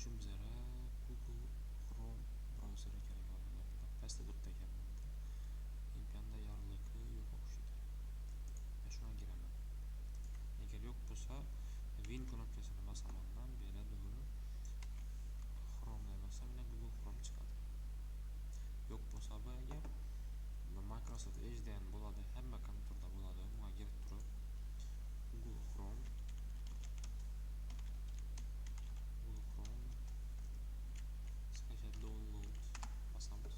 uchun bizlara Google Chrome brauzeri kerak bo'ladi. Pastda turibdi ekan bunda. Imkonda yorliqi yo'q o'xshaydi. Men shuna giraman. Agar yo'q bo'lsa, Win knopkasini bosaman men, beradi u. Chrome ga bosam, yana Google Chrome chiqadi. Yo'q bo'lsa bu agar Microsoft Edge'dan bo'ladi, hamma kompyuterda bo'ladi. Bunga kirib turib Google Chrome skачать download bosamiz.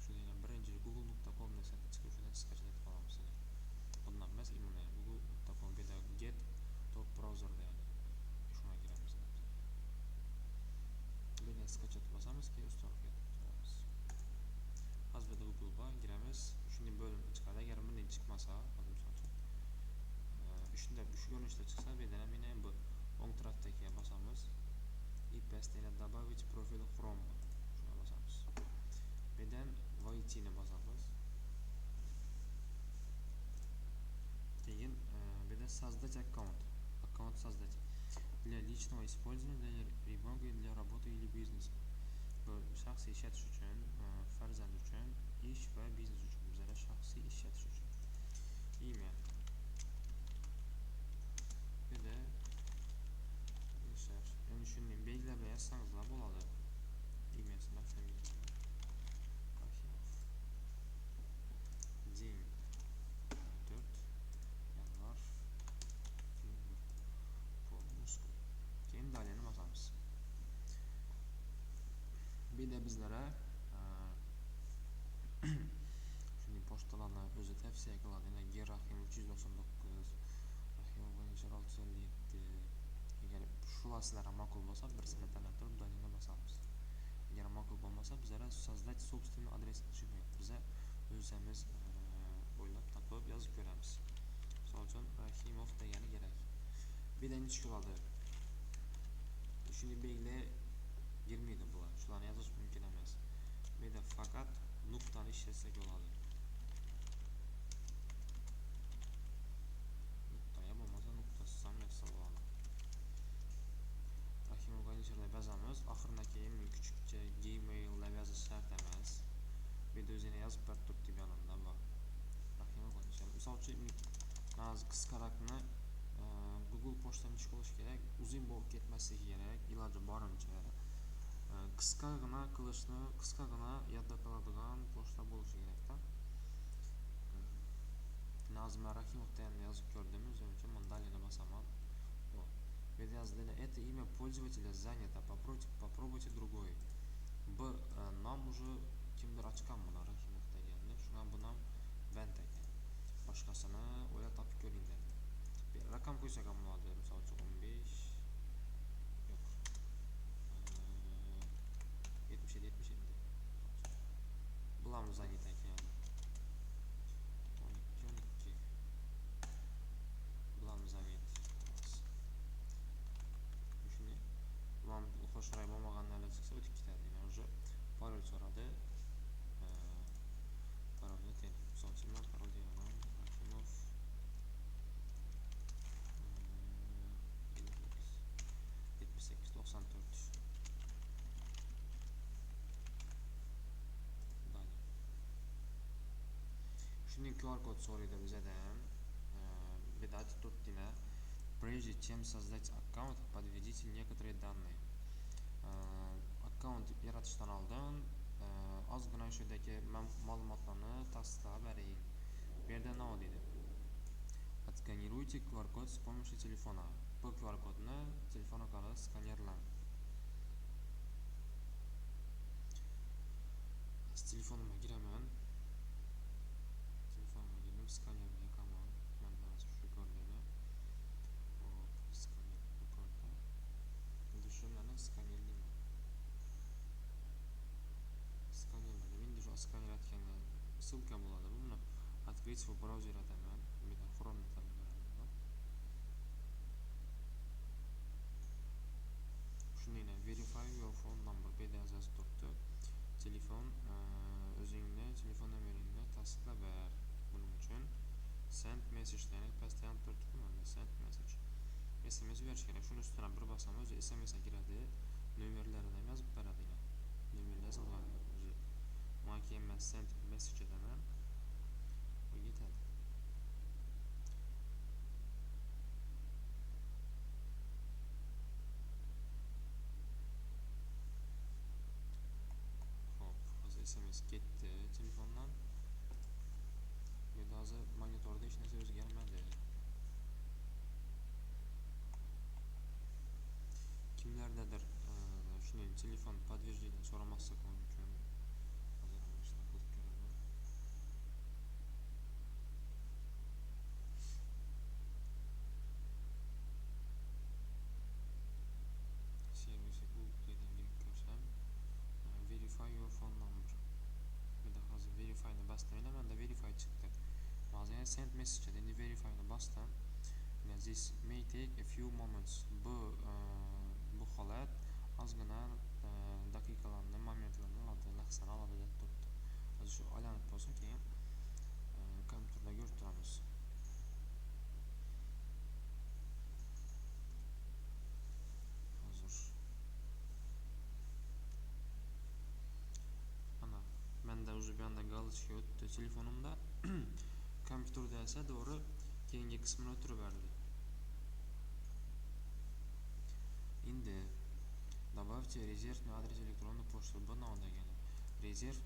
Shundan birinchi google.com desani chiqib shundan skачать etib olamiz. Bundan emas, imana google.com da get top browser deydi. Shuna kiramiz. Buni skачать bosamiz, keyin ustoqqa turamiz. Hozir Google ga kiramiz. Shunday bo'limga chiqadi. Agar bunday chiqmasa, hozir misol shunda shu ko'rinishda chiqsa, bu yerdan mana bu o'ng tarafdagi bosamiz. И постоянно добавить профиль Chrome. Shuna bosamiz. Bu yerdan войти ni bosamiz. Keyin bu yerda создать аккаунт. Аккаунт создать. Для личного использования, для ребенка, для работы или бизнеса. Bu shaxsiy ishlatish uchun, farzand uchun, ish va biznes uchun. Bizlar shaxsiy ishlatish uchun. Email. Bunda ishlar. Endi shuni belgilab yozsangiz bo'ladi. Emailni familiya. День 4 yanvar 2001 по Moskva. Keyin dalini bosamiz. Bu yerda bizlara shunday pochtalarni o'zi tavsiya qiladi. Gerrahim 399, Rahimov Vanchar 657. Agar shular sizlarga ma'qul bo'lsa, birsini tanlab turib dalini bosamiz. Agar ma'qul bo'lmasa, bizlara создать собственный адрес chiqmaydi. Biza o'zimiz o'ylab topib yozib ko'ramiz. Misol uchun Rahimov degani kerak. Bu yerdan chiqadi. Shuni belgilar girmaydi bular. Shularni yozish mumkin emas. Bu yerda faqat nuqtani ishlatsak bo'ladi. Nuqtaga bo'lmasa nuqtasiz ham yozsa bo'ladi. Rahimov Vanchar deb yozamiz. Oxirida keyin kichikcha Gmail deb yozish shart emas. Bu yerda o'zini yozib berib turibdi yonimda bor. Rahimov Vanchar. Misol uchun hozir qisqaroqni Google pochtani chiqarish kerak, uzun bo'lib ketmasligi kerak, iloji boricha qisqagina qilishni, qisqagina yodda qoladigan pochta bo'lishi kerak-da. Nazim Rahimovdan yozib ko'rdim, o'zim uchun mandalini bosaman. Bu yerda yoziladi: "Это имя пользователя занято, попробуйте другой." Bu nom уже kimdir ochgan buni Rahimov deganda, shundan bu nom band ekan. Boshqasini o'ylab topib ko'ringlar. Bir raqam qo'ysak ham bo'ladi, misol uchun 15 yo'q. 77. Bularni zanit ekan. 12. Bularni zanit. Shuni bularni xo'shray bo'lmaganlarga chiqsa o'tib ketadi. Yani уже parol so'radi. Parolni teng. Misol uchun men parol deyman. Rahimov 7894. Dali. Shunday QR kod so'raydi bizdan. Beda turibdina. Прежде чем создать аккаунт, подведите некоторые данные. Akkaunt yaratishdan oldin ozgina shundagi ma'lumotlarni tasdiqlab bering. Bu yerda nima deydi? Отсканируйте QR-код с помощью телефона. Bu QR-kodni telefon orqali skanerlang. Telefonimga giraman. Telefonimga girdim, skanerga yoqaman. Mana shu ko'rdingmi? Hop, skaner ko'rdi. Endi shuni skanerlayman. Skanerlayman. Endi shu skaner etganda ссылка bo'ladi. Buni открыть в браузере ataman. Bunda Chrome tanlayman. Shuningdek, verify your phone number bu yerda yozib turibdi. Telefon o'zingni telefon nomeringni tasdiqlab ber. Buning uchun send message degan pastda ham turibdi. Mana send message. SMS berish kerak. Shuni ustidan bir bosam o'zi SMS ga kiradi. Nomerlarini ham yozib beradi yana. Nomer yozilgan o'zi. Mana keyin men send message edaman. Bu yetadi. Hop, hozir SMS ketdi telefondan. Endi hozir monitorda hech narsa o'zgarmadi. Kimlardadir shunday telefon подтверждение so'ramaslik mumkin. Hozir mana shuni qilib ko'raman. Servisi Google dan girib ko'rsam, verify your phone number. Bunda hozir verify ni bosdim. Menda verify chiqdi. Hozir yana send message edi. Endi verify ni bosdim. This may take a few moments. Bu holat ozgina daqiqalarni, momentlarni oladi, lahzani oladi deb turibdi. Hozir shu aylanib bo'lsin, keyin kompyuterda ko'rib turamiz. Hozir ana menda o'zi bu yerda галочка o'tdi telefonimda. Kompyuterda esa to'g'ri keyingi qismini o'tirib berdi. Endi добавьте резервный адрес электронной почты. Bu nima degani? Rezerv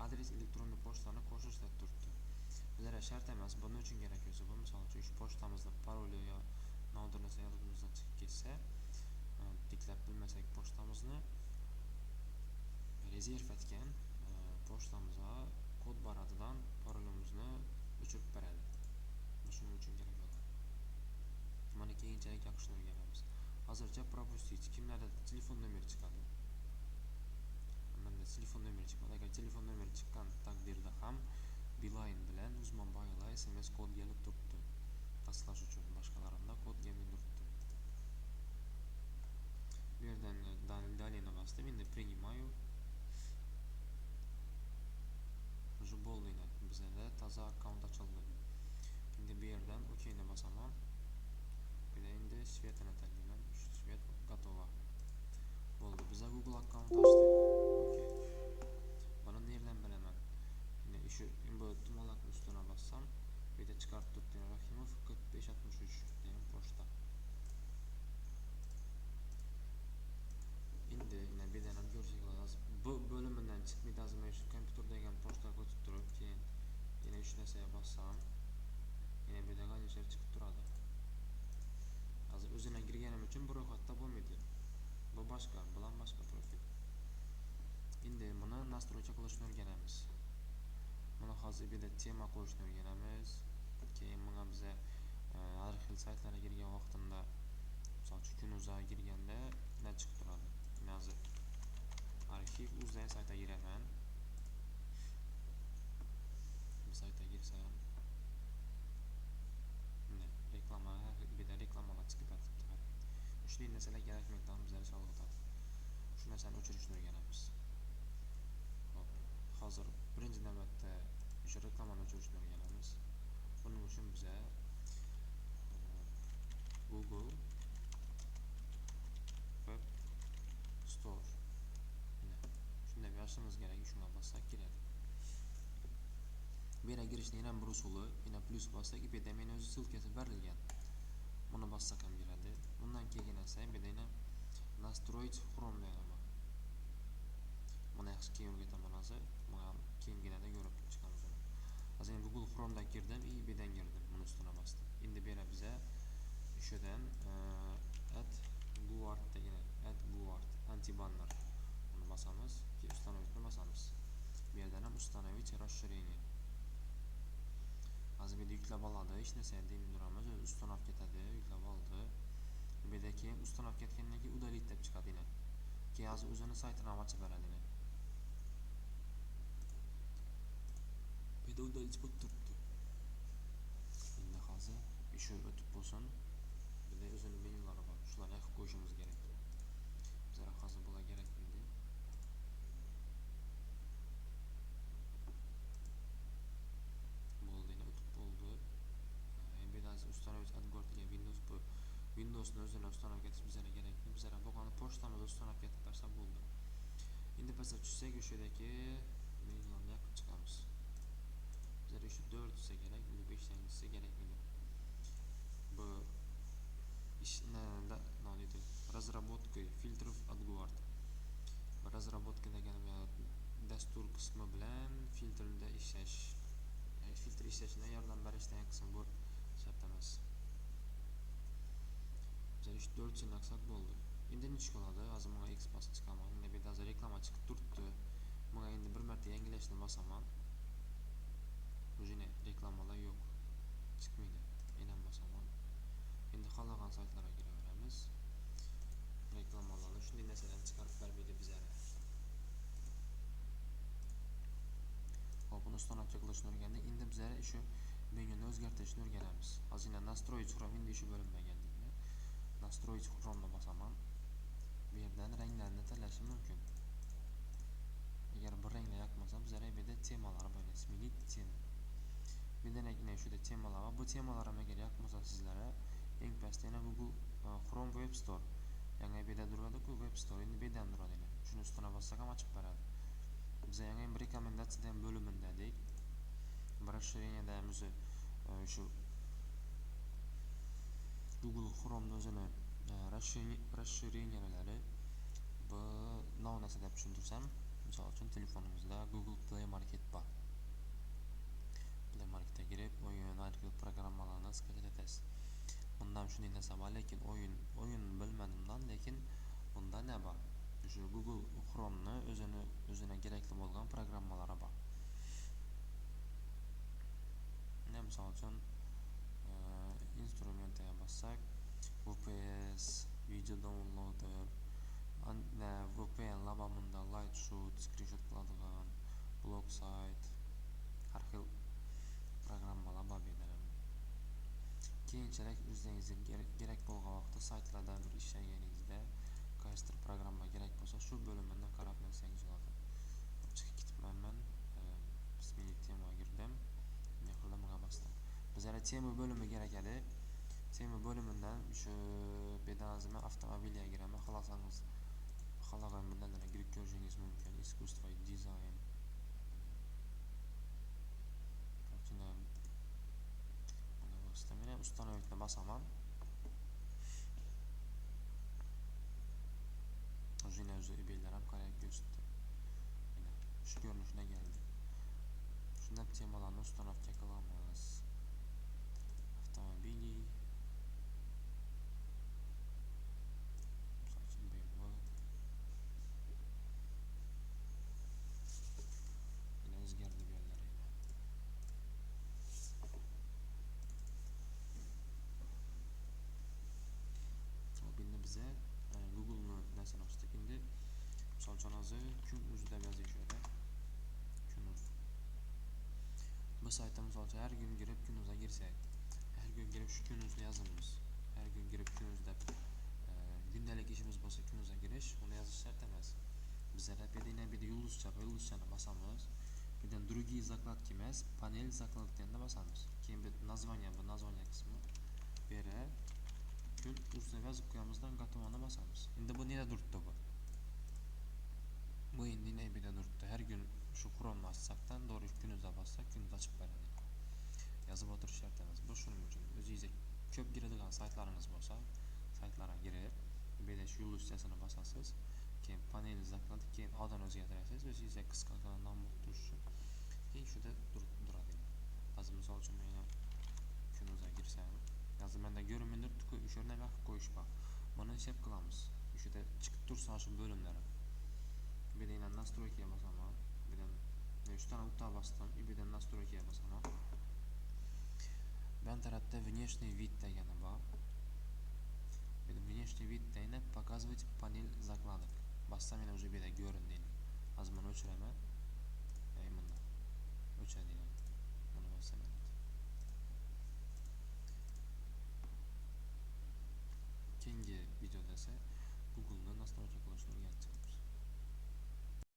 adres elektron pochtani qo'shish deb turibdi. Bizlar shart emas, buning uchun kerak bo'lsa, bu misol uchun shu pochtamizda paroli yo nodir narsa yodimizdan chiqib ketsa, tiklab bilmasak pochtamizni rezerv etgan pochtamizga kod baradidan parolimizni o'chirib beradi. Bu shuning uchun kerak bo'ladi. Mana keyinchalik yaxshi o'rganamiz. Hozircha propustить. Kimlarda telefon nomeri chiqadi? Menda telefon nomeri chiqmadi. Agar telefon nomeri chiqqan taqdirda ham Beeline bilan Uzman Boyla SMS kod kelib turibdi. Tasdiqlash uchun boshqalarimda kod kelmay turibdi. Bu yerdan dalini bosdim. Endi принимаю. Уже bo'ldi. Bizda toza akkaunt ochildi. Endi bu yerdan OK ni bosaman. Endi svetini tanlayman. Svet готово. Bo'ldi. Biz Google akkaunt ochdik. OK. Buni nerdan bilaman? Yine shu bu tumonlarni ustiga bossam, bu yerda chiqarib turibdi. Rahimov 4563 degan pochta. Endi yana bu yerdan ham ko'rsak bo'ladi. Bu bo'limidan chiqmaydi, azmi shu kompyuterdagi pochtaga o'tib turib, keyin yana shu narsaga bossam, yana bu yerdan aniqcha chiqib turadi. Hozir o'zimga kirganim uchun bu ro'yxatda bo'lmaydi. Bu boshqa, bilan boshqa profil. Endi buni nastroycha qilishni o'rganamiz. Buni hozir bu yerda tema qo'yishni o'rganamiz. Keyin bunga biza har xil saytlarga kirgan vaqtimda, misol uchun Kun.uz'a kirganda nima chiqib turadi? Hozir arxiv uzdan saytga giraman. Bu saytga girsam, reklama, bu yerda reklamalar chiqib turibdi. Shunday narsalar kerakmaydi, bizlar chalg'itadi. Shu narsani o'chirishni o'rganamiz. Hop, hozir birinchi navbatda o'sha reklamani o'chirishni o'rganamiz. Buning uchun biza Google Web Store shunday yozishimiz kerak, shunga bossak kiradi. Bu yerga girishning ham bir usuli, yana plus bossak, bu yerda men o'zi ссылкасы berilgan. Buni bossak ham kiradi. Bundan keyin esa bu yerda настроить Chrome degaman. Buni yaxshi keyin o'rgataman hozir. Mana keyinginada ko'rib chiqamiz uni. Hozir Google Chrome'da kirdim, bu yerdan girdim, buni ustiga bosdim. Endi bu yerga biza o'shadan @guard degan @guard anti-banner buni bosamiz, keyin установить bosamiz. Bu yerdan ham установить расширение. Hozir bu yerda yuklab oladi, hech narsa demay turamiz, o'zi ustanov ketadi, yuklab oldi. Bu yerda keyin ustanov ketgandan keyin удалить deb chiqadi yana. Keyin hozir o'zini saytini ochib beradi yana. Bu yerda удалить bo'lib turibdi. Endi hozir shu o'tib bo'lsin. Bizda o'zini menyulari bor. Shularni qilib qo'yishimiz kerak. Bizlar hozir bular kerak bo'ldi. Bo'ldi, o'tib bo'ldi. Endi hozir установить от гордия Windows bu ustanab ketib bersa bo'ldi. Endi pastga tushsak, o'shadagi menuni yoqib chiqamiz. Bizga shu 4 desa kerak, unda 5-desa kerakmidi. Bu ishni nima deydi? Разработка фильтров от Guard. Разработка degani dastur qismi bilan filtrda ishlash. Filtr ishlashida yordam berishdan qism bu shart emas. Bizga 4 yil naqsat bo'ldi. Endi nima qiladi? Hozir menga X bosib chiqaman. Endi bu yerda reklama chiqib turibdi. Menga endi bir marta yangilashni bosaman. O'zine reklamalar yo'q. Chiqmaydi. Yana bosaman. Endi xohlagan saytlarga kiraveramiz. Reklamalarni shunday narsadan chiqarib bermaydi bizga. Hop, buni ustanavka qilishni o'rgandik. Endi bizga shu menyuni o'zgartirishni o'rganamiz. Hozir настроить Chrome endi shu bo'linmaganlikni. Настроить Chrome'ni bosaman. Bu yerdan ranglarni tanlashim mumkin. Agar bir rangni yoqmasa, bizga bu yerda temalar bor. Smenit tema. Birdaniga shuda temalar va bu temalar ham agar yoqmasa sizlarga eng pastda yana Google Chrome Web Store. Yangi bu yerda turadi-ku Web Store. Endi bu yerdan turadi. Shuni ustuna bossak ham ochib beradi. Biz yangi bir rekomendatsiyadan bo'limindadik. Bir расширениyada ham shu Google Chrome'ning o'zini расширениялari bu navnasi deb tushuntirsam, misol uchun telefonimizda Google Play Market bor. Play Marketga kirib, o'yin arxiv programmalarni skачать etasiz. Bundan shunday narsa bor, lekin o'yin bilmadimdan, lekin bunda nima bor? Shu Google Chrome'ni o'zine kerakli bo'lgan programmalari bor. Misol uchun instrumentga bossak, VPS, video downloader, VPN labamunda light shoot, screenshot qiladigan, blog site, har xil programmalar bor bedaram. Keyinchalik o'zingizga kerak bo'lgan vaqtda saytlarda bir ishlaganingizda qaysidir programma kerak bo'lsa, shu bo'limini qarab bilsangiz bo'ladi. Chiqib ketibman. Bismillah temaga girdim. Yo'qlamga bosdim. Bizga tema bo'limi kerak edi. Tema bo'limidan shu bedazma avtomobilga giraman. Xohlasangiz xohlagan bundan kirib ko'rishingiz mumkin. Искусство и дизайн. Mana ustanovlikni bosaman. O'zini ibellar ham qarayib ko'rsatdi. Mana shu ko'rinishda keldi. Shunda temalarni ustanovka qilamiz. Avtomobili o'zgardi bu yerlar edi. Hop, endi biza Google'ni narsani ochdik. Endi misol uchun hozir kun uzda yozishadi. Kun uz. Bu saytda misol uchun har kun kirib kun uzga girsak, har kun kirib shu kun uzni yozamiz. Har kun kirib kun uzda gündalik ishimiz bo'lsa kun uzga girish, uni yozish shart emas. Bizlar bu yulduzchani bosamiz. Birdan другие закладки emas, panel zakladkani bosamiz. Keyin bu naзвание qismi beri kun uzda yozib qo'yamizdan gotovani bosamiz. Endi bu nega turibdi bu? Bu endi nega turibdi? Har kun shu Chrome'ni ochsakdan to'g'ri kun uzda bossak, kun ochib beradi. Yozib o'tirish shart emas. Bu shuning uchun o'zingizga ko'p giradigan saytlaringiz bo'lsa, saytlarga kirib, bu yerda shu yulduzchasini bosasiz. Keyin panel zakladki, keyin odani o'zgartirasiz. O'zingizga qisqa nom turish uchun. Keyin shuda turadi. Hozir misol uchun men kun uzga girsam, hozir menda ko'rinmaydi-ku, o'sha yerdan yoqib qo'yish bor. Buni hesab qilamiz. O'shada chiqib tursa shu bo'limlari. Bu yerdan настройкаga bosaman. Bu yerdan uchtadan o'ta bosdim. Bu yerdan настройкаga bosaman. Ben tarafta внешний вид degani bor. Bu yerda внешний вид degani показывать panel закладок. Bossam yana o'zi bu yerda ko'rindi. Hozir buni o'chiraman. Bunda o'chadi. Buni bossam. Keyingi videoda esa Google'ni nastroyka qilishni o'rgandik.